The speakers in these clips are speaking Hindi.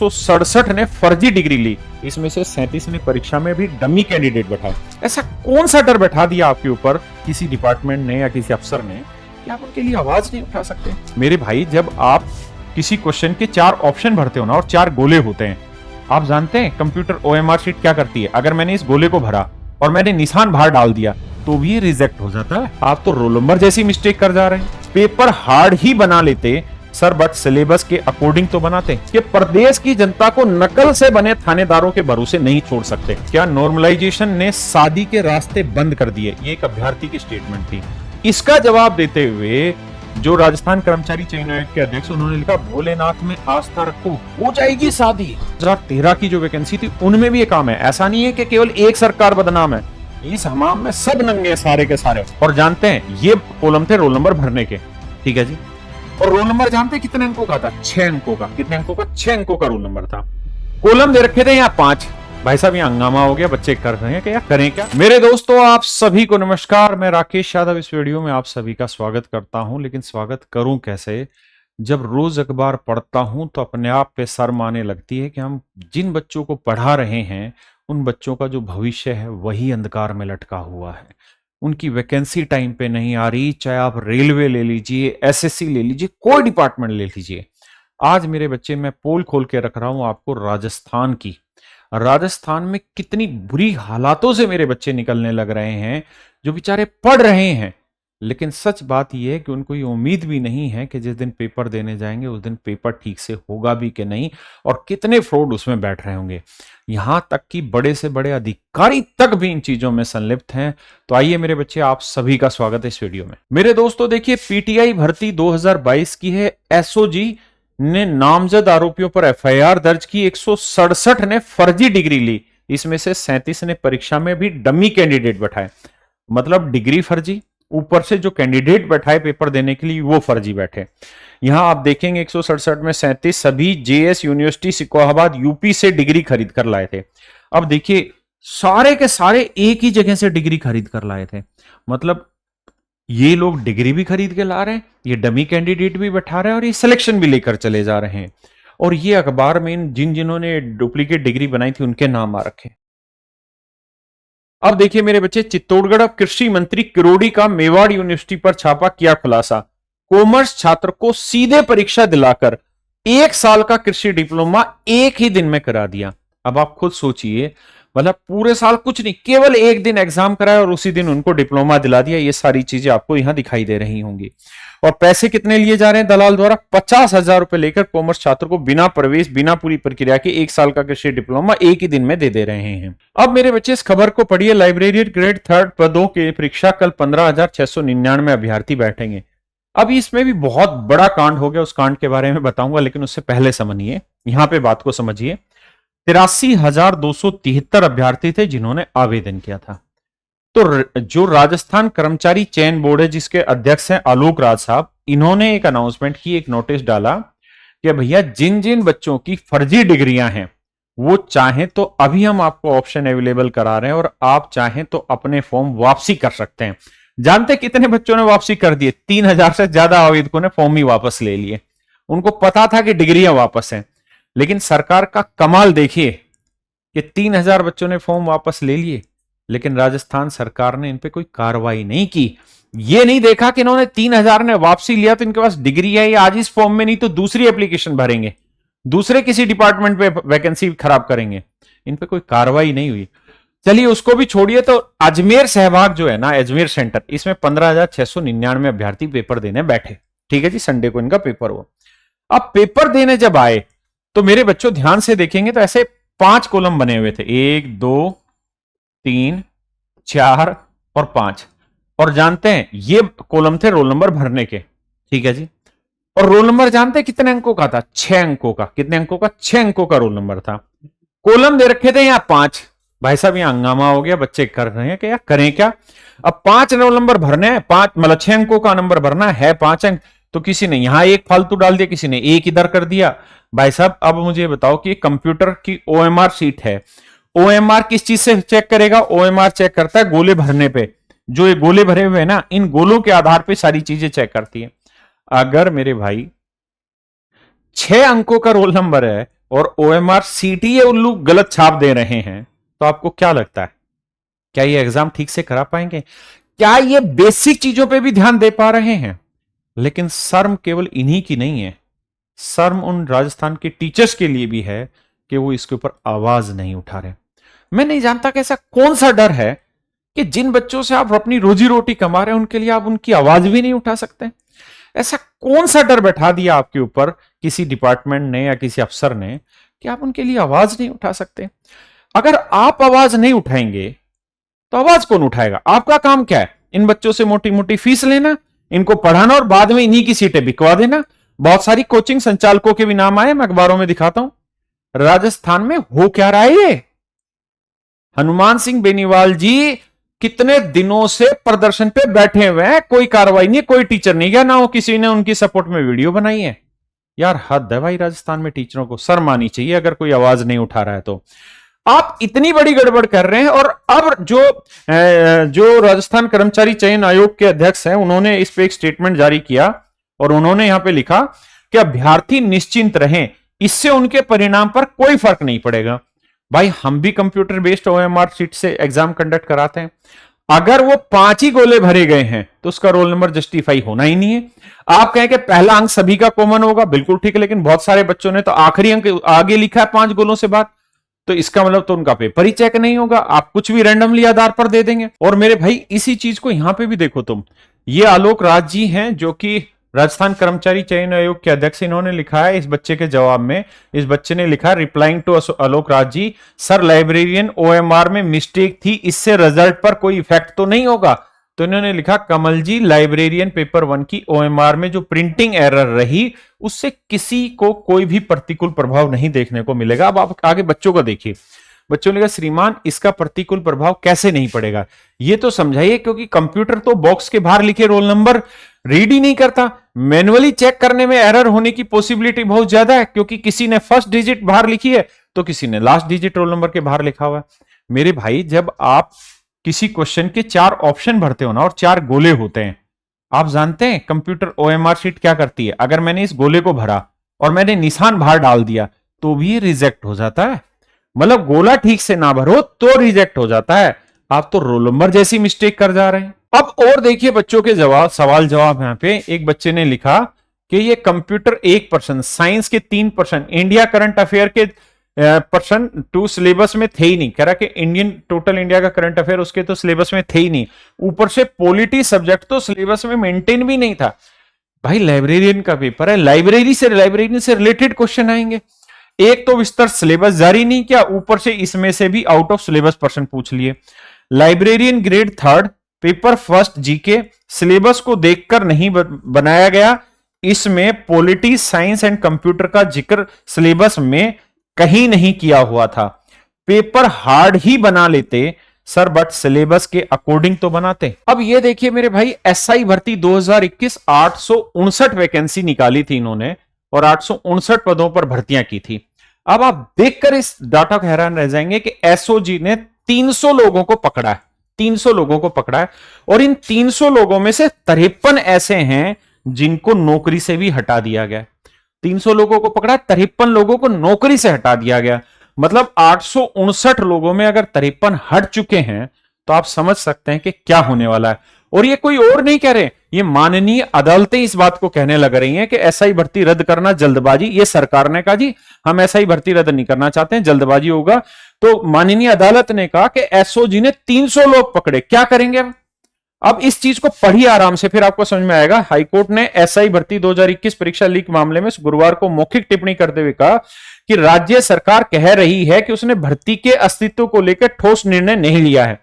167 ने फर्जी डिग्री ली, इसमें से 37 ने परीक्षा में भी डमी कैंडिडेट बैठाए। ऐसा कौन सा डर बैठा दिया आपके ऊपर किसी डिपार्टमेंट ने या किसी अफसर ने कि आप उनके लिए आवाज नहीं उठा सकते? मेरे भाई, जब आप किसी क्वेश्चन के 4 ऑप्शन भरते हो ना और 4 गोले होते हैं, आप जानते हैं कंप्यूटर OMR शीट क्या करती है? अगर मैंने इस गोले को भरा और मैंने निशान बाहर डाल दिया तो भी रिजेक्ट हो जाता है। आप तो रोल नंबर जैसी मिस्टेक कर जा रहे हैं। पेपर हार्ड ही बना लेते सर, बट सिलेबस के अकॉर्डिंग तो बनाते कि प्रदेश की जनता को नकल से बने थानेदारों के भरोसे नहीं छोड़ सकते। क्या नॉर्मलाइजेशन ने शादी के रास्ते बंद कर दिए? ये एक अभ्यर्थी की स्टेटमेंट थी। इसका जवाब देते हुए जो राजस्थान कर्मचारी चयन आयोग के अध्यक्ष, उन्होंने लिखा भोलेनाथ में आस्था रखो, हो जाएगी शादी। 2013 की जो वैकेंसी थी उनमें भी ये काम है। ऐसा नहीं है कि केवल एक सरकार बदनाम है, इस हमाम में सब नंगे सारे के सारे। और जानते हैं ये कॉलम थे रोल नंबर भरने के, ठीक है जी। और रोल नंबर जानते हैं कितने अंकों का था? 6 अंकों का। कितने अंकों का? 6 अंकों का रोल नंबर था। कॉलम दे रखे थे यहाँ 5। भाई साहब यहाँ हंगामा हो गया, बच्चे कर रहे हैं क्या, करें क्या? मेरे दोस्तों, आप सभी को नमस्कार। मैं राकेश यादव इस वीडियो में आप सभी का स्वागत करता हूं। लेकिन स्वागत करूं कैसे, जब रोज अखबार पढ़ता हूं तो अपने आप पे शर्म आने लगती है कि हम जिन बच्चों को पढ़ा रहे हैं उन बच्चों का जो भविष्य है वही अंधकार में लटका हुआ है। उनकी वैकेंसी टाइम पे नहीं आ रही, चाहे आप रेलवे ले लीजिए, SSC ले लीजिए, कोई डिपार्टमेंट ले लीजिए। आज मेरे बच्चे, मैं पोल खोल के रख रहा हूं आपको राजस्थान की। राजस्थान में कितनी बुरी हालातों से मेरे बच्चे निकलने लग रहे हैं, जो बेचारे पढ़ रहे हैं। लेकिन सच बात यह है कि उनको ये उम्मीद भी नहीं है कि जिस दिन पेपर देने जाएंगे उस दिन पेपर ठीक से होगा भी कि नहीं, और कितने फ्रॉड उसमें बैठ रहे होंगे। यहां तक कि बड़े से बड़े अधिकारी तक भी इन चीजों में संलिप्त हैं। तो आइए मेरे बच्चे, आप सभी का स्वागत है इस वीडियो में। मेरे दोस्तों देखिए, PTI भर्ती 2022 की है। SOG ने नामजद आरोपियों पर FIR दर्ज की। 167 ने फर्जी डिग्री ली, इसमें से 37 ने परीक्षा में भी डमी कैंडिडेट बैठाए। मतलब डिग्री फर्जी, ऊपर से जो कैंडिडेट बैठाए पेपर देने के लिए वो फर्जी बैठे। यहां आप देखेंगे 167 में 37 सभी JS यूनिवर्सिटी सिकोहाबाद UP से डिग्री खरीद कर लाए थे। अब देखिए, सारे के सारे एक ही जगह से डिग्री खरीद कर लाए थे। मतलब ये लोग डिग्री भी खरीद के ला रहे हैं, ये डमी कैंडिडेट भी बैठा रहे हैं और ये सिलेक्शन भी लेकर चले जा रहे हैं। और ये अखबार में जिन्होंने डुप्लीकेट डिग्री बनाई थी उनके नाम आ रखे। अब देखिए मेरे बच्चे, चित्तौड़गढ़ कृषि मंत्री किरोड़ी का मेवाड़ यूनिवर्सिटी पर छापा, किया खुलासा। कॉमर्स छात्र को सीधे परीक्षा दिलाकर 1 साल का कृषि डिप्लोमा एक ही दिन में करा दिया। अब आप खुद सोचिए, मतलब पूरे साल कुछ नहीं, केवल एक दिन एग्जाम कराया और उसी दिन उनको डिप्लोमा दिला दिया। ये सारी चीजें आपको यहां दिखाई दे रही होंगी। और पैसे कितने लिए जा रहे हैं दलाल द्वारा? 50,000 रुपए लेकर कॉमर्स छात्र को बिना प्रवेश, बिना पूरी प्रक्रिया के 1 साल का कृषि डिप्लोमा एक ही दिन में दे रहे हैं। अब मेरे बच्चे, इस खबर को पढ़िए। लाइब्रेरियन ग्रेड 3 पदों की परीक्षा कल 15,699 अभ्यर्थी बैठेंगे। अब इसमें भी बहुत बड़ा कांड हो गया, उस कांड के बारे में बताऊंगा, लेकिन उससे पहले समझिए, यहां पे बात को समझिए। 83,273 अभ्यर्थी थे जिन्होंने आवेदन किया था। तो जो राजस्थान कर्मचारी चयन बोर्ड है, जिसके अध्यक्ष हैं आलोक राज साहब, इन्होंने एक अनाउंसमेंट की, एक नोटिस डाला कि भैया जिन जिन बच्चों की फर्जी डिग्रियां हैं वो चाहें तो अभी हम आपको ऑप्शन अवेलेबल करा रहे हैं और आप चाहें तो अपने फॉर्म वापसी कर सकते हैं। जानते कितने बच्चों ने वापसी कर दिए? 3,000 से ज्यादा आवेदकों ने फॉर्म ही वापस ले लिए। उनको पता था कि डिग्रियां वापस हैं। लेकिन सरकार का कमाल देखिए कि 3,000 बच्चों ने फॉर्म वापस ले लिए, लेकिन राजस्थान सरकार ने इन पे कोई कार्रवाई नहीं की। ये नहीं देखा कि इन्होंने 3,000 ने वापसी लिया तो इनके पास डिग्री है, या आज इस फॉर्म में नहीं तो दूसरी एप्लीकेशन भरेंगे, दूसरे किसी डिपार्टमेंट पे वैकेंसी खराब करेंगे। इन पे कोई कार्रवाई नहीं हुई। चलिए उसको भी छोड़िए, तो अजमेर सहभाग जो है ना, अजमेर सेंटर, इसमें 15,699 अभ्यर्थी पेपर देने बैठे। ठीक है जी, संडे को इनका पेपर हुआ। अब पेपर देने जब आए तो मेरे बच्चों ध्यान से देखेंगे तो ऐसे 5 कॉलम बने हुए थे, 1 2 3 4 और 5। और जानते हैं ये कॉलम थे रोल नंबर भरने के, ठीक है जी। और रोल नंबर जानते हैं कितने अंकों का था? 6 अंकों का। कितने अंकों का? 6 अंकों का रोल नंबर था। कॉलम दे रखे थे यहाँ 5। भाई साहब यहाँ हंगामा हो गया, बच्चे कर रहे हैं क्या, करें क्या? अब 5 रोल नंबर भरने हैं, 5 मतलब 6 अंकों का नंबर भरना है, 5 अंक। तो किसी ने यहां एक फालतू डाल दिया, किसी ने एक इधर कर दिया। भाई साहब अब मुझे बताओ कि कंप्यूटर की OMR शीट है, OMR किस चीज से चेक करेगा? OMR चेक करता है गोले भरने पे। जो ये गोले भरे हुए हैं ना, इन गोलों के आधार पे सारी चीजें चेक करती है। अगर मेरे भाई 6 अंकों का रोल नंबर है और ओएमआर सीटी ये उल्लू गलत छाप दे रहे हैं, तो आपको क्या लगता है, क्या ये एग्जाम ठीक से करा पाएंगे? क्या ये बेसिक चीजों पे भी ध्यान दे पा रहे हैं? लेकिन शर्म केवल इन्हीं की नहीं है, शर्म उन राजस्थान के टीचर्स के लिए भी है कि वो इसके ऊपर आवाज नहीं उठा रहे। मैं नहीं जानता कि ऐसा कौन सा डर है कि जिन बच्चों से आप अपनी रोजी रोटी कमा रहे हैं उनके लिए आप उनकी आवाज भी नहीं उठा सकते। ऐसा कौन सा डर बैठा दिया आपके ऊपर किसी डिपार्टमेंट ने या किसी अफसर ने कि आप उनके लिए आवाज नहीं उठा सकते? अगर आप आवाज नहीं उठाएंगे तो आवाज कौन उठाएगा? आपका काम क्या है? इन बच्चों से मोटी मोटी फीस लेना, इनको पढ़ाना और बाद में इन्हीं की सीटें बिकवा देना। बहुत सारी कोचिंग संचालकों के भी नाम आए, मैं अखबारों में दिखाता हूं। राजस्थान में हो क्या रहा है ये? हनुमान सिंह बेनीवाल जी कितने दिनों से प्रदर्शन पे बैठे हुए हैं, कोई कार्रवाई नहीं, कोई टीचर नहीं गया, ना वो किसी ने उनकी सपोर्ट में वीडियो बनाई है। यार हद है भाई, राजस्थान में टीचरों को शर्म आनी चाहिए अगर कोई आवाज नहीं उठा रहा है तो। आप इतनी बड़ी गड़बड़ कर रहे हैं। और अब जो राजस्थान कर्मचारी चयन आयोग के अध्यक्ष हैं, उन्होंने इस पे एक स्टेटमेंट जारी किया और उन्होंने यहां पे लिखा कि अभ्यर्थी निश्चिंत रहें, इससे उनके परिणाम पर कोई फर्क नहीं पड़ेगा। भाई हम भी कंप्यूटर बेस्ड ओएमआर शीट से एग्जाम कंडक्ट कराते हैं। अगर वो 5 ही गोले भरे गए हैं तो उसका रोल नंबर जस्टिफाई होना ही नहीं है। आप कहें कि पहला अंक सभी का कॉमन होगा, बिल्कुल ठीक है, लेकिन बहुत सारे बच्चों ने तो आखिरी अंक आगे लिखा है 5 गोलों से बाद, तो इसका मतलब तो उनका पेपर ही चेक नहीं होगा, आप कुछ भी रैंडमली आधार पर दे देंगे। और मेरे भाई इसी चीज को यहां पे भी देखो तुम, ये आलोक राज जी हैं जो कि राजस्थान कर्मचारी चयन आयोग के अध्यक्ष, इन्होंने लिखा है इस बच्चे के जवाब में, इस बच्चे ने लिखा replying to Alok Raj ji, sir librarian OMR में मिस्टेक थी, इससे रिजल्ट पर कोई इफेक्ट तो नहीं होगा। तो इन्होंने लिखा कमल जी लाइब्रेरियन पेपर 1 की ओएमआर में जो प्रिंटिंग एरर रही उससे किसी को कोई भी प्रतिकूल प्रभाव नहीं देखने को मिलेगा। अब आप आगे बच्चों को देखिए, बच्चों ने कहा श्रीमान इसका प्रतिकूल प्रभाव कैसे नहीं पड़ेगा, ये तो समझाइए, क्योंकि कंप्यूटर तो बॉक्स के बाहर लिखे रोल नंबर रीड ही नहीं करता, मैन्युअली चेक करने में एरर होने की पॉसिबिलिटी बहुत ज्यादा है, क्योंकि किसी ने फर्स्ट डिजिट बाहर लिखी है तो किसी ने लास्ट डिजिट रोल नंबर के बाहर लिखा हुआ है। मेरे भाई जब आप किसी क्वेश्चन के 4 ऑप्शन भरते हो ना और 4 गोले होते हैं, आप जानते हैं कंप्यूटर ओएमआर शीट क्या करती है? अगर मैंने इस गोले को भरा और मैंने निशान बाहर डाल दिया तो भी रिजेक्ट हो जाता है। मतलब गोला ठीक से ना भरो तो रिजेक्ट हो जाता है। आप तो रोल नंबर जैसी मिस्टेक कर जा रहे हैं। अब और देखिए बच्चों के जवाब, सवाल जवाब। यहां पे एक बच्चे ने लिखा कि ये कंप्यूटर 1%, साइंस के 3%, इंडिया करंट अफेयर के पर्सन टू सिलेबस में थे ही नहीं। कह रहा कि इंडियन टोटल इंडिया का करंट अफेयर उसके तो सिलेबस में थे ही नहीं, ऊपर से पॉलिटी सब्जेक्ट तो सिलेबस में मेंटेन भी नहीं था। भाई लाइब्रेरियन का पेपर है, लाइब्रेरियन से रिलेटेड क्वेश्चन आएंगे। एक तो विस्तार सिलेबस जारी नहीं किया, ऊपर से इसमें से भी आउट ऑफ सिलेबस पर्सन पूछ लिए। Librarian grade 3 paper first GK syllabus को देखकर नहीं बनाया गया, इसमें पॉलिटी साइंस एंड कंप्यूटर का जिक्र सिलेबस में कहीं नहीं किया हुआ था। पेपर हार्ड ही बना लेते सर, बट सिलेबस के अकॉर्डिंग तो बनाते। अब ये देखिए मेरे भाई, एसआई भर्ती 2021 859 वैकेंसी निकाली थी इन्होंने और 859 पदों पर भर्तियां की थी। अब आप देखकर इस डाटा को हैरान रह जाएंगे कि एसओजी ने 300 लोगों को पकड़ा है, 300 लोगों को पकड़ा है, और इन 300 लोगों में से 53 ऐसे हैं जिनको नौकरी से भी हटा दिया गया। 300 लोगों को पकड़ा, 53 लोगों को नौकरी से हटा दिया गया। मतलब 859 लोगों में अगर 53 हट चुके हैं तो आप समझ सकते हैं कि क्या होने वाला है। और ये कोई और नहीं कह रहे, ये माननीय अदालतें इस बात को कहने लग रही हैं कि एसआई भर्ती रद्द करना जल्दबाजी। ये सरकार ने कहा जी हम एसआई भर्ती रद्द नहीं करना चाहते हैं, जल्दबाजी होगा। तो माननीय अदालत ने कहा कि एसओजी ने 300 लोग पकड़े, क्या करेंगे अब इस चीज को पढ़िए आराम से, फिर आपको समझ में आएगा। हाईकोर्ट ने एसआई भर्ती 2021 परीक्षा लीक मामले में गुरुवार को मौखिक टिप्पणी करते हुए कहा कि राज्य सरकार कह रही है कि उसने भर्ती के अस्तित्व को लेकर ठोस निर्णय नहीं लिया है।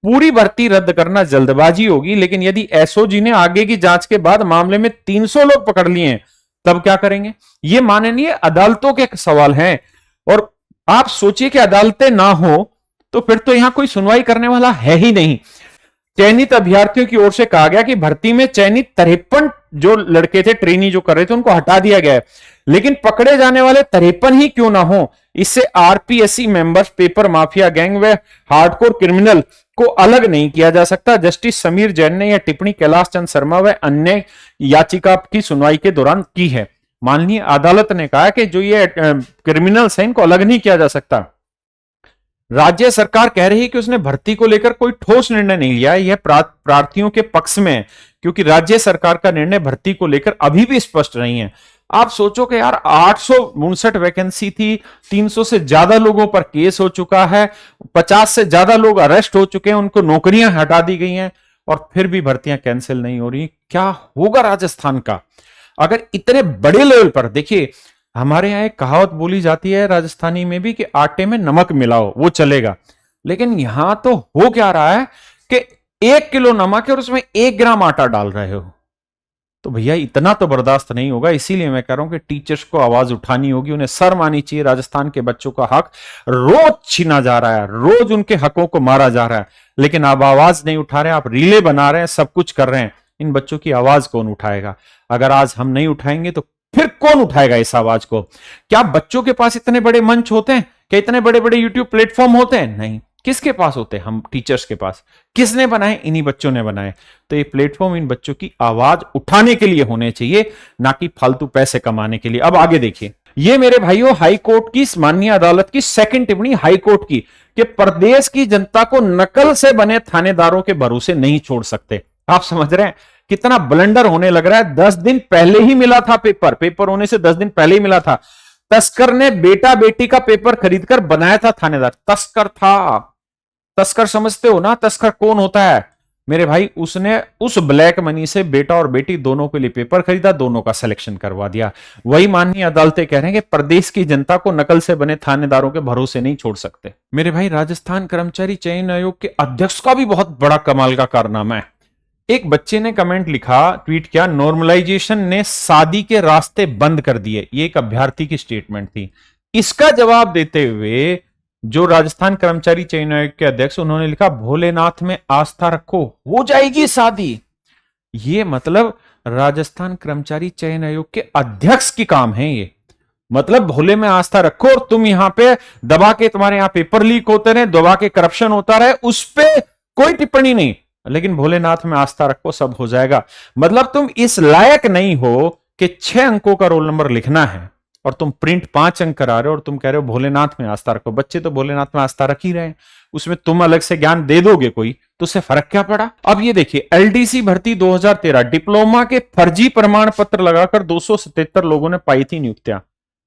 पूरी भर्ती रद्द करना जल्दबाजी होगी, लेकिन यदि एसओजी ने आगे की जांच के बाद मामले में 300 लोग पकड़ लिए हैं तब क्या करेंगे? ये माननीय अदालतों के सवाल हैं। और आप सोचिए कि अदालतें ना हो तो फिर तो यहां कोई सुनवाई करने वाला है ही नहीं। चयनित अभ्यर्थियों की ओर से कहा गया कि भर्ती में चयनित 53 जो लड़के थे, ट्रेनी जो कर रहे थे, उनको हटा दिया गया है, लेकिन पकड़े जाने वाले 53 ही क्यों ना हो, इससे RPSC members, paper mafia gang व हार्डकोर क्रिमिनल को अलग नहीं किया जा सकता। जस्टिस समीर जैन ने यह टिप्पणी कैलाश चंद शर्मा व अन्य याचिका की सुनवाई के दौरान की है। माननीय अदालत ने कहा कि जो ये क्रिमिनल्स हैं इनको अलग नहीं किया जा सकता। राज्य सरकार कह रही है कि उसने भर्ती को लेकर कोई ठोस निर्णय नहीं लिया है। यह प्रार्थियों के पक्ष में है, क्योंकि राज्य सरकार का निर्णय भर्ती को लेकर अभी भी स्पष्ट नहीं है। आप सोचो कि यार 859 वैकेंसी थी, 300 से ज्यादा लोगों पर केस हो चुका है, 50 से ज्यादा लोग अरेस्ट हो चुके हैं, उनको नौकरियां हटा दी गई हैं और फिर भी भर्तियां कैंसिल नहीं हो रही। क्या होगा राजस्थान का अगर इतने बड़े लेवल पर? देखिए, हमारे यहाँ एक कहावत बोली जाती है राजस्थानी में भी कि आटे में नमक मिलाओ वो चलेगा, लेकिन यहां तो हो क्या रहा है कि 1 किलो नमक है और उसमें 1 ग्राम आटा डाल रहे हो। तो भैया इतना तो बर्दाश्त नहीं होगा। इसीलिए मैं कह रहा हूं कि टीचर्स को आवाज उठानी होगी, उन्हें शर्म आनी चाहिए। राजस्थान के बच्चों का हक रोज छीना जा रहा है, रोज उनके हकों को मारा जा रहा है, लेकिन आप आवाज नहीं उठा रहे हैं। आप रीले बना रहे हैं, सब कुछ कर रहे हैं, इन बच्चों की आवाज कौन उठाएगा? अगर आज हम नहीं उठाएंगे तो फिर कौन उठाएगा इस आवाज को? क्या बच्चों के पास इतने बड़े मंच होते हैं? क्या इतने बड़े बड़े यूट्यूब प्लेटफॉर्म होते हैं? नहीं। किसके पास होते हैं? हम टीचर्स के पास। किसने बनाए? इन्हीं बच्चों ने बनाए। तो ये प्लेटफॉर्म इन बच्चों की आवाज उठाने के लिए होने चाहिए, ना कि फालतू पैसे कमाने के लिए। अब आगे देखिए, ये मेरे भाइयों हाई कोर्ट की, माननीय अदालत की सेकंड टिप्पणी हाई कोर्ट की, कि प्रदेश की जनता को नकल से बने थानेदारों के भरोसे नहीं छोड़ सकते। आप समझ रहे हैं कितना ब्लंडर होने लग रहा है? 10 दिन पहले ही मिला था पेपर होने से 10 दिन पहले ही मिला था। तस्कर ने बेटा बेटी का पेपर खरीदकर बनाया था थानेदार। तस्कर था। तस्कर समझते हो ना तस्कर कौन होता है? मेरे भाई, उसने उस ब्लैक मनी से बेटा और बेटी दोनों के लिए पेपर खरीदा, दोनों का सिलेक्शन करवा दिया। वही माननीय अदालतें कह रहे हैं कि प्रदेश की जनता को नकल से बने थानेदारों के भरोसे नहीं छोड़ सकते। मेरे भाई, राजस्थान कर्मचारी चयन आयोग के अध्यक्ष का भी बहुत बड़ा कमाल का कारनामा है। एक बच्चे ने कमेंट लिखा, ट्वीट किया, नॉर्मलाइजेशन ने शादी के रास्ते बंद कर दिए। ये एक अभ्यर्थी की स्टेटमेंट थी। इसका जवाब देते हुए जो राजस्थान कर्मचारी चयन आयोग के अध्यक्ष, उन्होंने लिखा, भोलेनाथ में आस्था रखो, हो जाएगी शादी। ये मतलब राजस्थान कर्मचारी चयन आयोग के अध्यक्ष की काम है ये। मतलब भोले में आस्था रखो और तुम यहां पे दबा के, तुम्हारे यहां पेपर लीक होते रहे, दबा के करप्शन होता रहे, उस पर कोई टिप्पणी नहीं, लेकिन भोलेनाथ में आस्था रखो, सब हो जाएगा। मतलब तुम इस लायक नहीं हो कि 6 अंकों का रोल नंबर लिखना है और तुम प्रिंट 5 अंक करा रहे हो और तुम कह रहे हो भोलेनाथ में आस्था रखो। बच्चे तो भोलेनाथ में आस्था रख ही रहे हैं, उसमें तुम अलग से ज्ञान दे दोगे कोई तो उससे फर्क क्या पड़ा? अब ये देखिए, एलडीसी भर्ती 2013, डिप्लोमा के फर्जी प्रमाण पत्र लगाकर 277 लोगों ने पाई थी नियुक्तियां।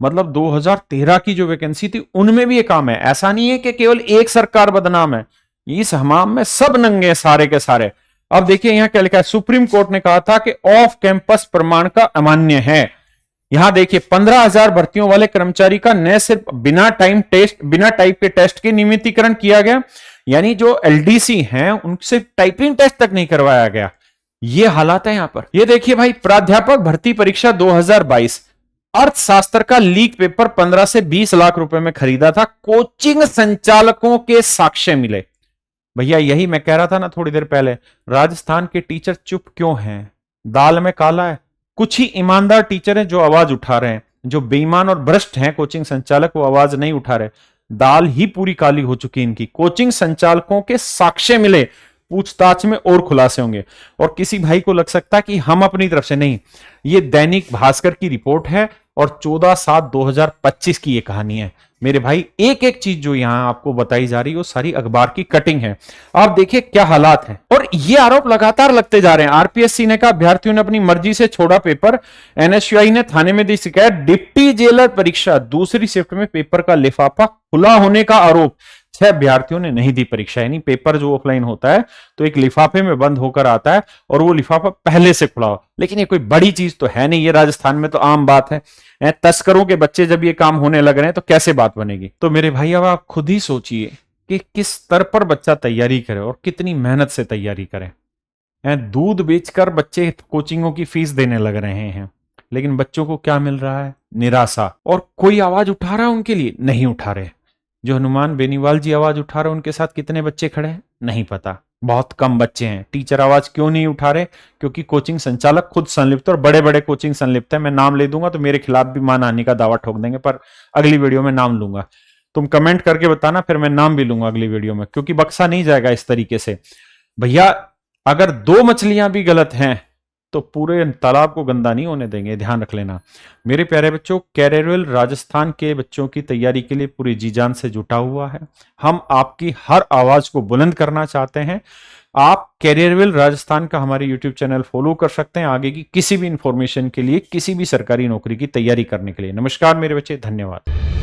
मतलब 2013 की जो वैकेंसी थी उनमें भी ये काम है। ऐसा नहीं है कि केवल एक सरकार बदनाम है, इस हमाम में सब नंगे सारे के सारे। अब देखिए यहां क्या लिखा है, सुप्रीम कोर्ट ने कहा था कि ऑफ कैंपस प्रमाण का अमान्य है। यहां देखिए 15,000 भर्तियों वाले कर्मचारी का न सिर्फ बिना टाइप के टेस्ट के नियमितीकरण किया गया, यानी जो एलडीसी हैं उनसे टाइपिंग टेस्ट तक नहीं करवाया गया। ये हालात है यहां पर। ये देखिए भाई, प्राध्यापक भर्ती परीक्षा 2022, अर्थशास्त्र का लीक पेपर 15 से 20 लाख रुपए में खरीदा था, कोचिंग संचालकों के साक्ष्य मिले। भैया यही मैं कह रहा था ना थोड़ी देर पहले, राजस्थान के टीचर चुप क्यों हैं? दाल में काला है। कुछ ही ईमानदार टीचर हैं जो आवाज उठा रहे हैं, जो बेईमान और भ्रष्ट हैं कोचिंग संचालक वो आवाज नहीं उठा रहे। दाल ही पूरी काली हो चुकी है इनकी। कोचिंग संचालकों के साक्ष्य मिले, पूछताछ में और खुलासे होंगे। और किसी भाई को लग सकता है कि हम अपनी तरफ से नहीं, ये दैनिक भास्कर की रिपोर्ट है और 14/7/2025 की ये कहानी है। मेरे भाई एक एक चीज जो यहां आपको बताई जा रही है वो सारी अखबार की कटिंग है। आप देखिए क्या हालात हैं और ये आरोप लगातार लगते जा रहे हैं। आरपीएससी ने कहा अभ्यर्थियों ने अपनी मर्जी से छोड़ा पेपर। एनएसयूआई ने थाने में दी शिकायत। डिप्टी जेलर परीक्षा दूसरी शिफ्ट में पेपर का लिफाफा खुला होने का आरोप। 6 अभ्यर्थियों ने नहीं दी परीक्षा। यानी पेपर जो ऑफलाइन होता है तो एक लिफाफे में बंद होकर आता है और वो लिफाफा पहले से खुला हो। लेकिन ये कोई बड़ी चीज तो है नहीं, ये राजस्थान में तो आम बात है। तस्करों के बच्चे जब ये काम होने लग रहे हैं तो कैसे बात बनेगी? तो मेरे भाई अब आप खुद ही सोचिए कि किस स्तर पर बच्चा तैयारी करे और कितनी मेहनत से तैयारी करे। दूध बेचकर बच्चे कोचिंगों की फीस देने लग रहे हैं, लेकिन बच्चों को क्या मिल रहा है? निराशा। और कोई आवाज उठा रहा है उनके लिए? नहीं उठा रहे। जो हनुमान बेनीवाल जी आवाज उठा रहे हैं उनके साथ कितने बच्चे खड़े हैं? नहीं पता, बहुत कम बच्चे हैं। टीचर आवाज क्यों नहीं उठा रहे? क्योंकि कोचिंग संचालक खुद संलिप्त और बड़े बड़े कोचिंग संलिप्त है। मैं नाम ले दूंगा तो मेरे खिलाफ भी मानहानि का दावा ठोक देंगे, पर अगली वीडियो में नाम लूंगा। तुम कमेंट करके बताना, फिर मैं नाम भी लूंगा अगली वीडियो में, क्योंकि बक्सा नहीं जाएगा इस तरीके से। भैया अगर 2 मछलियां भी गलत हैं तो पूरे तालाब को गंदा नहीं होने देंगे, ध्यान रख लेना। मेरे प्यारे बच्चों, कैरियर राजस्थान के बच्चों की तैयारी के लिए पूरी जी जान से जुटा हुआ है। हम आपकी हर आवाज को बुलंद करना चाहते हैं। आप कैरियरवेल राजस्थान का हमारे YouTube चैनल फॉलो कर सकते हैं आगे की किसी भी इंफॉर्मेशन के लिए, किसी भी सरकारी नौकरी की तैयारी करने के लिए। नमस्कार मेरे बच्चे, धन्यवाद।